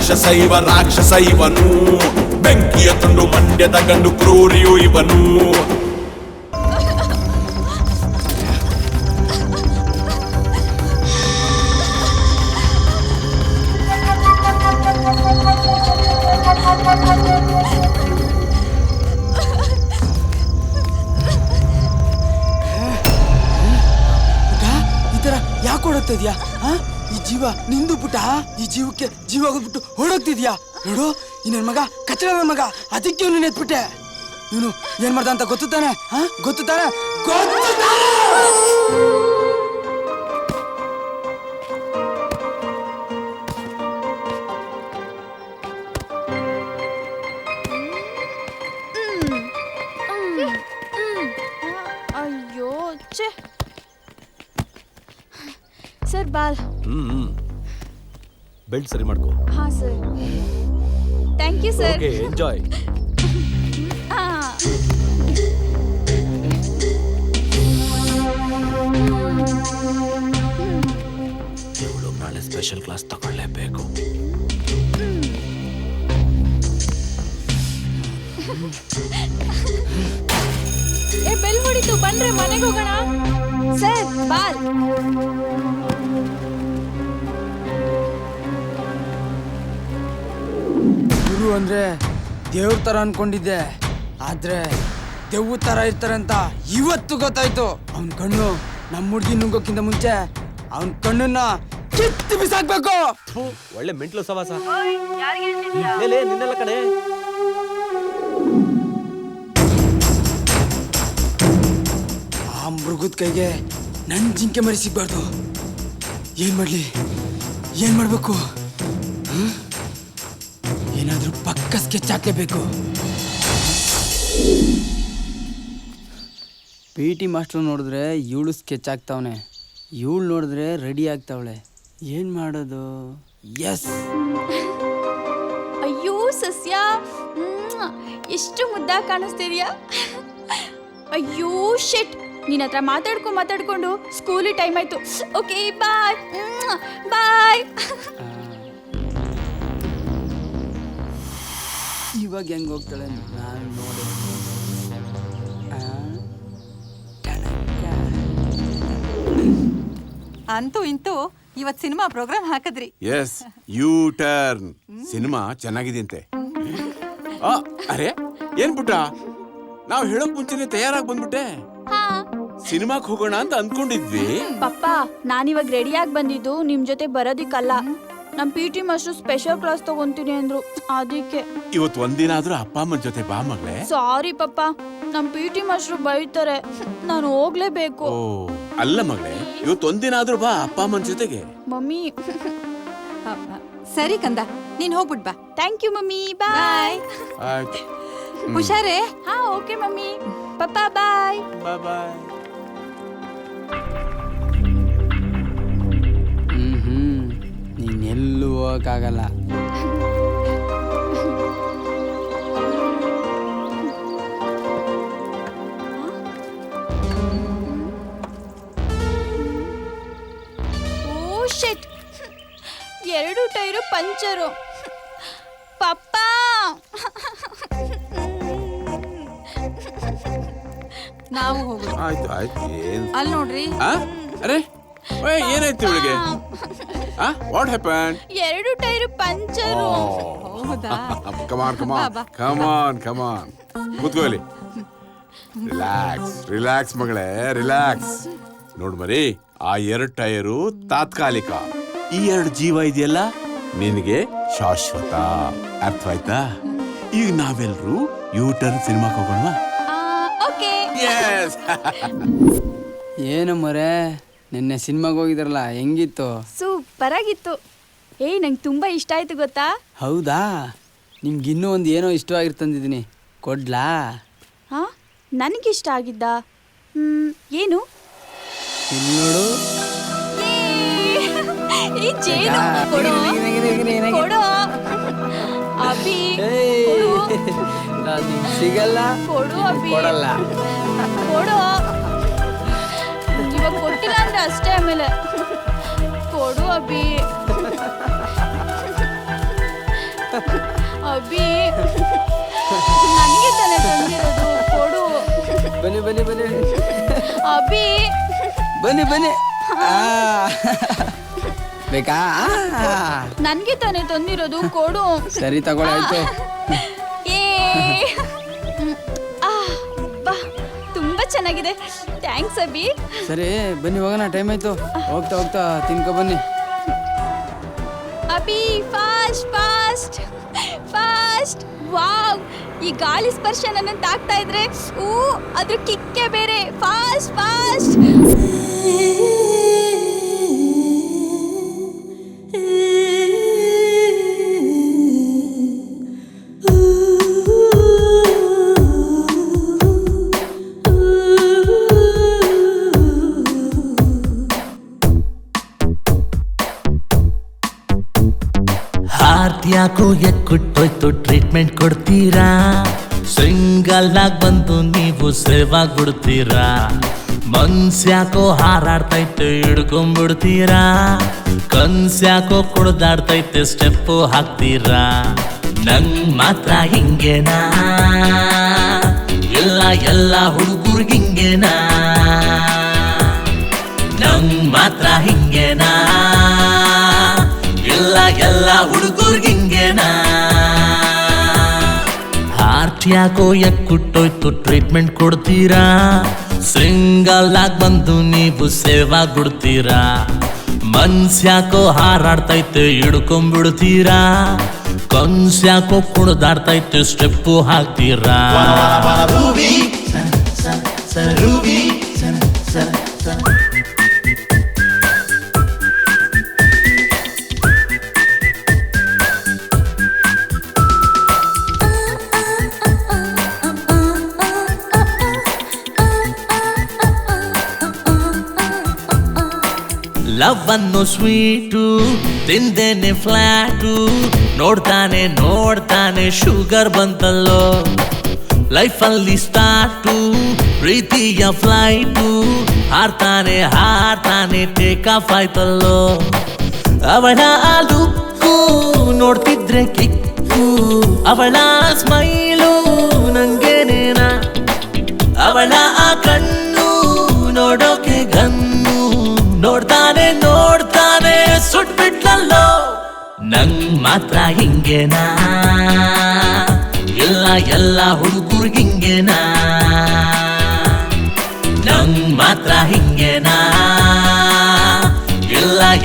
ರಾಕ್ಷಸ ಇವನು, ಬೆಂಕಿಯ ತುಂಡು ಮಂಡ್ಯದ ಗಂಡು ಕ್ರೂರಿಯು ಇವನು. ಯಾಕೆ ಓಡೋಗ್ತಿದ್ಯಾ? ಈ ಜೀವ ನಿಂದು ಪುಟ, ಈ ಜೀವಕ್ಕೆ ಜೀವ ಹೋಗ್ಬಿಟ್ಟು ಓಡೋಗ್ತಿದ್ಯಾ? ನೋಡು, ಈ ನನ್ನ ಮಗ ಕಚ್ಚಡ ನನ್ನ ಮಗ, ಅದಕ್ಕೆ ಇವನು ಎತ್ಬಿಟ್ಟೆ. ಇವನು ಏನ್ ಮಾಡ್ದ ಅಂತ ಗೊತ್ತು ತಾನೆ? ಗೊತ್ತು ತಾನೆ? ಅಯ್ಯೋ ಛೇ ಸರ್, ಬಾಲ್ ಬೆಲ್ಟ್ ಸರಿ ಮಾಡ್ಕೋ. ಹಾ sir, thank you sir. Okay, enjoy. ಇವಳು ನಾಳೆ ಸ್ಪೆಷಲ್ ಕ್ಲಾಸ್ ತಗೊಳ್ಳೇಬೇಕು. ಏ ಬೆಲ್ ಹೊಡಿತು, ಬನ್ರೆ ಮನೆಗೆ ಹೋಗೋಣ. Sir, ball. ಗುರು ಅಂದ್ರೆ ದೇವ್ರ ತರ ಅನ್ಕೊಂಡಿದ್ದೆ, ಆದ್ರೆ ದೆವ್ವ ತರ ಇರ್ತಾರೆ ಅಂತ ಇವತ್ತು ಗೊತ್ತಾಯ್ತು. ಅವನ್ ಕಣ್ಣು ನಮ್ಮ ಹುಡುಗಿ ನುಂಗೋಕ್ಕಿಂತ ಮುಂಚೆ ಅವನ್ ಕಣ್ಣನ್ನ ಕಿತ್ತು ಬಿಸಾಕ್ಬೇಕು. ಒಳ್ಳೆ ಮೆಂಟ್ಲು ಸವಾಸ. ನಿನ್ನೆಲ್ಲ ಕಡೆ ಆ ಮೃಗದ ಕೈಗೆ ನನ್ ಜಿಂಕೆ ಮರಿ ಸಿಗ್ಬಾರ್ದು. ಏನ್ ಮಾಡ್ಲಿ, ಏನ್ ಮಾಡ್ಬೇಕು? ಏನಾದ್ರೂ ಪಕ್ಕ ಸ್ಕೆಚ್ ಹಾಕ್ಲೇಬೇಕು. PT ಮಾಸ್ಟರ್ ನೋಡಿದ್ರೆ ಇವಳು ಸ್ಕೆಚ್ ಹಾಕ್ತಾವನೆ, ಇವಳು ನೋಡಿದ್ರೆ ರೆಡಿ ಆಗ್ತಾವಳೆ. ಏನ್ ಮಾಡೋದು? ಎಸ್, ಅಯ್ಯೋ ಸಸ್ಯ, ಎಷ್ಟು ಮುದ್ದಾಗಿ ಕಾಣಿಸ್ತಿದ್ಯಾ. ಅಯ್ಯೋ ಶೆಟ್, ನಿನ್ನ ಹತ್ರ ಮಾತಾಡ್ಕೊಂಡು ಸ್ಕೂಲಿಗೆ ಟೈಮ್ ಆಯ್ತು. Okay, bye bye. ಇವಾಗ ಹೆಂಗ್ ಹೋಗ್ತಾಳೆ ನಾನು ನೋಡಿ. ಅಂತೂ ಇಂತೂ ಇವತ್ ಸಿನಿಮಾ ಪ್ರೋಗ್ರಾಮ್ ಹಾಕದ್ರಿ. ಎಸ್, ಯೂ ಟರ್ನ್ ಸಿನಿಮಾ ಚೆನ್ನಾಗಿದೆಯಂತೆ. ಅರೆ ಏನ್ ಪುಟ್ಟ, ನಾವು ಹೇಳೋಕ್ ಮುಂಚೆನೆ ತಯಾರಾಗಿ ಬಂದ್ಬಿಟ್ಟೆ. ಸಿನಿಮಾಕ್ ಹೋಗೋಣ ಅಂತ ಅಂದ್ಕೊಂಡಿದ್ವಿ. ಪಪ್ಪ, ನಾನಿವಾಗ ರೆಡಿಯಾಗಿ ಬಂದಿದ್ದು ನಿಮ್ ಜೊತೆ ಬರೋದಿಕ್ಕಲ್ಲ. ನಮ್ PT ಮಾಸ್ಟರ್ ಸ್ಪೆಷಲ್ ಕ್ಲಾಸ್ ತಗೊಂತೀನಿ ಅಂದ್ರು, ಅದಕ್ಕೆ. ಇವತ್ತು ಒಂದಿನ ಆದ್ರೂ ಅಪ್ಪ ಅಮ್ಮನ ಜೊತೆ ಬಾ ಮಗಳೇ. ಸಾರಿ ಪಪ್ಪ, ನಮ್ PT ಮಾಸ್ಟರ್ ಬೈತಾರೆ, ನಾನು ಹೋಗ್ಲೇಬೇಕು. ಓ ಅಲ್ಲ ಮಗಳೇ, ಇವತ್ತು ಒಂದಿನ ಆದ್ರೂ ಬಾ ಅಪ್ಪ ಅಮ್ಮನ ಜೊತೆಗೆ. ಮಮ್ಮಿ. ಸರಿ ಕಂದ, ನೀನ್ ಹೋಗ್ಬಿಟ್ ಬಾ. ಥ್ಯಾಂಕ್ ಯು ಮಮ್ಮಿ, ಬಾಯ್. ಹುಷಾರೇ. ಹಾ ಓಕೆ ಮಮ್ಮಿ. ಪಪ್ಪ ಬಾಯ್. ಬಾಯ್. ನೀನೆಲ್ಲೂ ಹೋಗಕ್ಕಾಗಲ್ಲ. ಓ ಶಿಟ್, 2 ಟೈರು ಪಂಚರು. ಪಪ್ಪ, ನಾವು ಹೋಗೋದು. ಆಯ್ತು ಆಯ್ತು. ಅಲ್ಲಿ ನೋಡ್ರಿ. ಅರೆ ಏನಾಯ್ತು ಇವಳಿಗೆ? What happen? 2 ಟೈರು ಪಂಚರು. ಹೌದಾ? ಕಮಾನ್ ಕೂತ್ಕೋ ಇಲ್ಲಿ. ರಿಲ್ಯಾಕ್ಸ್ ಮಗಳೇ, ರಿಲ್ಯಾಕ್ಸ್. ನೋಡ್ ಮರಿ, ಆ 2 ಟೈರು ತಾತ್ಕಾಲಿಕ, ಈ 2 ಜೀವ ಇದೆಯಲ್ಲ ನಿನಗೆ ಶಾಶ್ವತ. ಅರ್ಥವಾಯ್ತಾ? ಈಗ ನಾವೆಲ್ರೂ ಯೂ ಟರ್ನ್ ಸಿನಿಮಾಕ್ ಹೋಗೋಣ. ಓಕೆ. ಏನು ಮರೆ, ನಿನ್ನೆ ಸಿನಿಮಾಗೆ ಹೋಗಿದ್ರಲ್ಲ, ಹೆಂಗಿತ್ತು? ಸೂಪರ್ ಆಗಿತ್ತು. ನಂಗೆ ತುಂಬಾ ಇಷ್ಟ ಆಯ್ತು ಗೊತ್ತಾ? ಹೌದಾ? ನಿಮ್ಗಿನ್ನೂ ಒಂದು ಏನೋ ಇಷ್ಟವಾಗಿರ್ತಂದಿದ್ದೀನಿ, ಕೊಡ್ಲಾ? ಹಾ, ನನಗಿಷ್ಟ ಆಗಿದ್ದ ಏನು? ನೋಡು. ಈ ಜೇನು ಕೊಡು, ಕೊಡು ಅಭಿ, ಸಿಗಲ್ಲ, ಕೊಡು ಅಭಿ, ಕೊಡಲ್ಲ, ಕೊಡು. ಇವಾಗ ಕೊಟ್ಟಿಲ್ಲ ಅಂದ್ರೆ ಅಷ್ಟೇ, ಆಮೇಲೆ ಕೊಡು ಅಭಿ. ಅಭಿ ನನಗೆ ತಾನೇ ತಂದಿರೋದು, ಕೊಡು. ಬನ್ನಿ ಬನ್ನಿ ಬನ್ನಿ ಅಭಿ ಬನ್ನಿ ಬನ್ನಿ ಬೇಕಾ? ನನಗೆ ತಾನೇ ತಂದಿರೋದು, ಕೊಡು. ಸರಿ ತಗೊಳ್ಳಿ, ಆಯ್ತು. ಏ ಬಾ, ತುಂಬಾ ಚೆನ್ನಾಗಿದೆ. ಥ್ಯಾಂಕ್ಸ್ ಅಭಿ. ಸರಿ ಬನ್ನಿ ಹೋಗೋಣ, ಟೈಮ್ ಆಯ್ತು. ಹೋಗ್ತಾ ಹೋಗ್ತಾ ತಿನ್ಕೊ ಬನ್ನಿ. Abhi fast fast fast. Wow, ಈ ಗಾಳಿ ಸ್ಪರ್ಶ ನನ್ನ ತಾಕ್ತಾ ಇದ್ರೆ ಅದ್ರ ಕಿಕ್ಕೆ ಬೇರೆ. Fast fast. ಹಾರ್ಟ್ ಯಾಕೋ ಎಕ್ಕುಟ್ಟೋಯ್ತು, ಟ್ರೀಟ್ಮೆಂಟ್ ಕೊಡ್ತೀರಾ? ಸಿಂಗಲ್ ಆಗಿ ಬಂದು ನೀವು ಸೇವ್ ಆಗ್ಬಿಡ್ತೀರಾ? ಮನ್ಸ್ಯಾಕೋ ಹಾರಾಡ್ತೈತೆ, ಹಿಡ್ಕೊಂಡ್ಬಿಡ್ತೀರಾ? ಕನ್ಸ್ಯಾಕೋ ಕುಡ್ದಾಡ್ತೈತೆ, ಸ್ಟೆಪ್ಪು ಹಾಕ್ತೀರಾ? ನಂಗ್ ಮಾತ್ರ ಹಿಂಗೇನಾ? ಎಲ್ಲ ಹುಡುಗರ್ಗಿಂಗೇನಾ? ನಂಗ್ ಮಾತ್ರ ಹಿಂಗೇನಾ? ಎಲ್ಲ ಹುಡುಗರ್ಗಿಂಗೇನಾ? ಹಾರ್ಟ್ ಯಾಕೋ ಎಕ್ಕುಟ್ಟೋಯ್ತು, ಟ್ರೀಟ್ಮೆಂಟ್ ಕೊಡ್ತೀರಾ? ಸಿಂಗಲ್ ಆಗಿ ಬಂದು ನೀವು ಸೇವ್ ಆಗ್ಬಿಡ್ತೀರಾ? ಮನ್ಸ್ಯಾಕೋ ಹಾರಾಡ್ತೈತೆ, ಹಿಡ್ಕೊಂಡ್ಬಿಡ್ತೀರಾ? ಕನ್ಸ್ಯಾಕೋ ಕುಡ್ದಾಡ್ತೈತೆ, ಸ್ಟೆಪ್ಪು ಹಾಕ್ತೀರಾ? ಲವ್ ಅನ್ನು ಸ್ವೀಟು, ತಿಂದೇನೆ ಫ್ಲಾಟು, ನೋಡ್ತಾನೆ ಶುಗರ್ ಬಂತಲ್ಲೋ. ಲೈಫಲ್ಲಿ ಸ್ಟಾರ್ಟು, ಪ್ರೀತಿಯ ಫ್ಲೈಟು, ಹಾರ್ತಾನೆ ಟೇಕ್ ಆಫ್ ಆಯ್ತಲ್ಲೋ. ಅವಳ ಲುಕ್ಕು ನೋಡ್ತಿದ್ರೆ ಕಿಕ್ಕು, ಅವಳ ಸ್ಮೈಲು ನಂಗೇನೇನ, ಅವಳ ಆ ಕಣ್ಣು ನೋಡೋಕೆ ಗನ್ನು, ನೋಡ್ತಾನೆ ಸುಟ್ಬಿಟ್ಲಲ್ಲೋ. ನಂಗ್ ಮಾತ್ರ ಹಿಂಗೇನಾ? ಎಲ್ಲ ಹುಡುಗರ್ಗಿಂಗೇನಾ? ನಂಗ್ ಮಾತ್ರ ಹಿಂಗೇನಾ?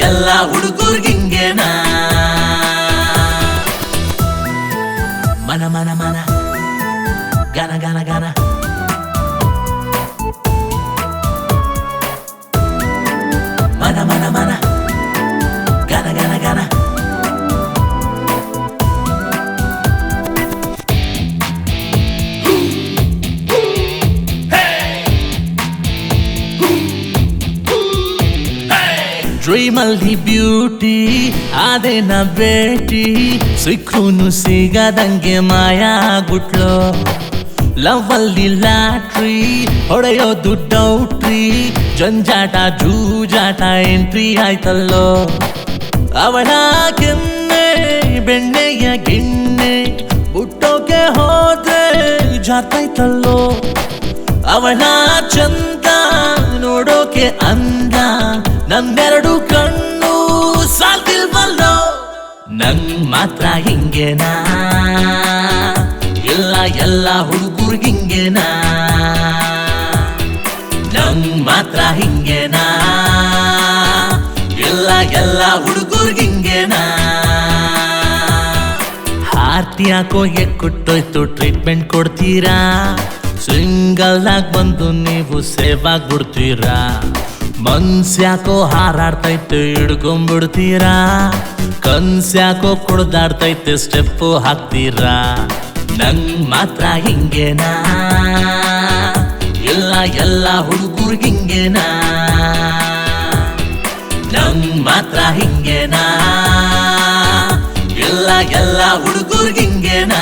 ಎಲ್ಲ ಹುಡುಗರ್ಗಿಂಗೇನಾ? ಮನ ಮನ ಮನ ಗನ ಗನ ಗನ ಮನ ಮನ ಮನ ಗನ ಗನ ಗನ. ಡ್ರೀಮಲ್ಲಿ ಬ್ಯೂಟಿ ಅದೇನ ಭೇಟಿ, ಸಿಕ್ಕೂನು ಸಿಗದಂಗೆ ಮಾಯ ಆಗ್ಬಿಟ್ಲು. ಲವ್ ಅಲ್ಲಿ ಲಾಟ್ರಿ ಹೊಡೆಯೋದು ಡೌಟ್ರಿ, ಜಂಜಾಟ ಜೂಜಾಟ ಎಂಟ್ರಿ ಆಯ್ತಲ್ಲೋ. ಅವಳ ಕೆನ್ನೆ ಬೆಣ್ಣೆಯ ಗಿಣ್ಣೆ, ಹುಟ್ಟೋಕೆ ಹೋದ್ರೆ ಜಾತೈತಲ್ಲೋ. ಅವಳ ಚಂದ ನೋಡೋಕೆ ಅಂದ, ನಂದೆರಡು ಕಣ್ಣು ಸಾಲ್ತಿಲ್ವಲ್ಲೋ. ನಂಗ್ ಮಾತ್ರ ಹಿಂಗೇನಾ? ಎಲ್ಲ ಹುಡುಗರ್ಗಿಂಗೇನಾ? ನಂಗ್ ಮಾತ್ರ ಹಿಂಗೇನಾ? ಎಲ್ಲ ಹುಡುಗರ್ಗಿಂಗೇನಾ? ಹಾರ್ಟ್ ಯಾಕೋ ಎಕ್ಕುಟ್ಟೋಯ್ತು, ಟ್ರೀಟ್ಮೆಂಟ್ ಕೊಡ್ತೀರಾ? ಸಿಂಗಲ್ ಆಗಿ ಬಂದು ನೀವು ಸೇವ್ ಆಗ್ಬಿಡ್ತೀರಾ? ಮನ್ಸ್ಯಾಕೋ ಹಾರಾಡ್ತೈತೆ, ಹಿಡ್ಕೊಂಡ್ಬಿಡ್ತೀರಾ? ಕನ್ಸ್ಯಾಕೋ ಕುಡ್ದಾಡ್ತೈತೆ, ಸ್ಟೆಪ್ಪು ಹಾಕ್ತೀರಾ? ನಂಗ್ ಮಾತ್ರ ಹಿಂಗೇನಾ? ಎಲ್ಲ ಹುಡುಗರ್ಗಿಂಗೇನಾ? ನಂಗ್ ಮಾತ್ರ ಹಿಂಗೇನಾ? ಎಲ್ಲ ಹುಡುಗರ್ಗಿಂಗೇನಾ?